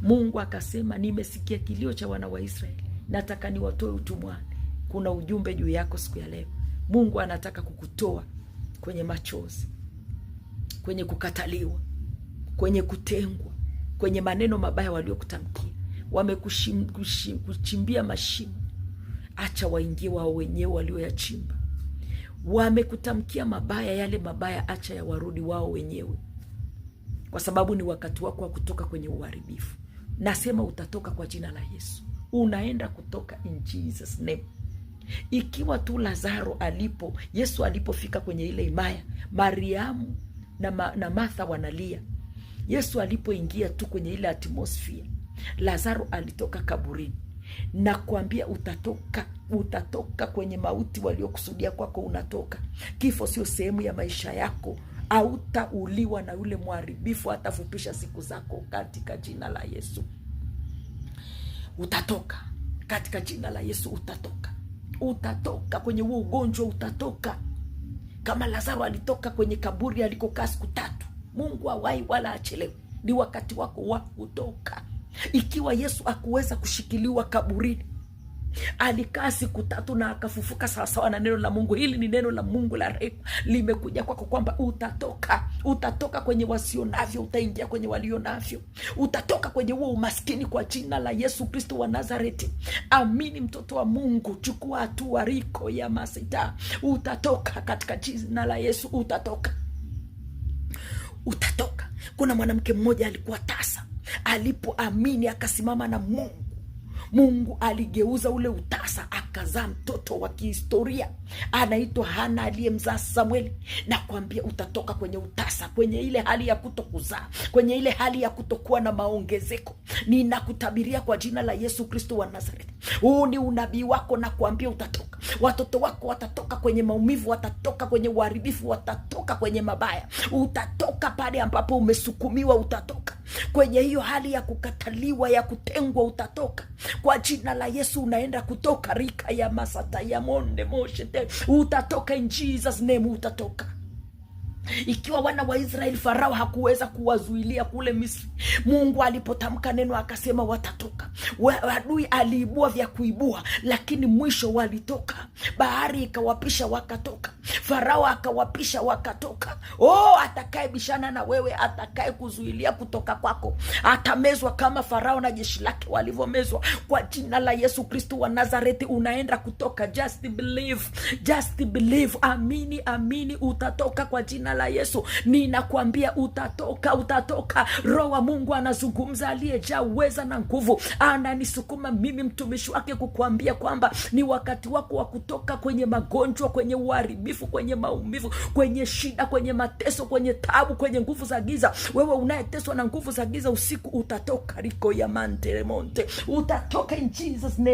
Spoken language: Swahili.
Mungu akasema, nimesikia kilio cha wana wa Israeli, nataka niwatoe utumwani. Kuna ujumbe juu yako siku ya leo. Mungu anataka kukutoa kwenye machozi, kwenye kukataliwa, kwenye kutengwa, kwenye maneno mabaya waliokutamkia. Wamekuchimbia mashimo, acha waingie wao wenyewe walioyachimba. Wamekutamkia mabaya, yale mabaya acha ya warudi wao wenyewe, kwa sababu ni wakati wako wa kutoka kwenye uharibifu. Nasema utatoka kwa jina la Yesu. Unaenda kutoka in Jesus name. Ikiwa tu Lazaro Yesu alipofika kwenye ile himaya, Mariamu na Martha wanalia. Yesu alipoingia tu kwenye ile atmosphere, Lazaro alitoka kaburini. Na kuambia utatoka kwenye mauti waliokusudia kwako, unatoka. Kifo sio sehemu ya maisha yako. Hautauliwa na yule mharibifu, hatafupisha siku zako katika jina la Yesu. Utatoka katika jina la Yesu. Utatoka kwenye huo ugonjwa, utatoka. Kama Lazaro alitoka kwenye kaburi alikokaa siku 3. Mungu hawai wala achelewe. Ni wakati wako wa kutoka. Ikiwa Yesu akuweza kushikiliwa kaburini, alikaa siku 3 na akafufuka sawasawa na neno la Mungu. Hili ni neno la Mungu la rehema, limekuja kwako kwamba utatoka kwenye wasio navyo, utaingia kwenye walio navyo. Utatoka kwenye huo umaskini kwa jina la Yesu Kristo wa Nazareti. Amini mtoto wa Mungu, chukua hatua riko ya masita. Utatoka katika jina la Yesu. Utatoka. Kuna mwanamke mmoja alikuwa tasa, alipoamini akasimama na Mungu aligeuza ule utasa, akazaa mtoto wa kihistoria, anaitwa Hana, aliyemzaa Samueli. Na kuambia utatoka kwenye utasa, kwenye ile hali ya kutokuzaa, kwenye ile hali ya kutokuwa na maongezeko. Ninakutabiria kwa jina la Yesu Kristo wa Nazareti. Huu ni unabii wako, na kuambia utatoka. Watoto wako watatoka kwenye maumivu, watatoka kwenye uharibifu, watatoka kwenye mabaya. Utatoka pale ambapo umesukumiwa, utatoka kwenye hiyo hali ya kukataliwa, ya kutengwa, utatoka kwa jina la Yesu. Unaenda kutoka rika ya masata ya monde moshete. Utatoka in Jesus name. Utatoka. Ikiwa wana wa Israeli, Farao hakuweza kuwazuilia kule Misri. Mungu alipotamka neno akasema watatoka. Adui aliibua vya kuibua, lakini mwisho walitoka. Bahari ikawapisha, wakatoka. Farao akawapisha, wakatoka. Atakaye bishana na wewe, atakaye kuzuilia kutoka kwako, atamezwa kama Farao na jeshi lake walivyomezwa kwa jina la Yesu Kristo wa Nazareti. Unaenda kutoka. Just believe. Amini, utatoka kwa jina la Yesu. Ninakwambia utatoka. Roho wa Mungu anazungumza, aliyejaa uweza na nguvu, ananisukuma mimi mtumishi wake kukuambia kwamba ni wakati wako wa kutoka kwenye magonjwa, kwenye uharibifu, kwenye maumivu, kwenye shida, kwenye mateso, kwenye tabu, kwenye nguvu za giza. Wewe unayeteswa na nguvu za giza usiku, utatoka riko ya manteremonte. Utatoka in Jesus name.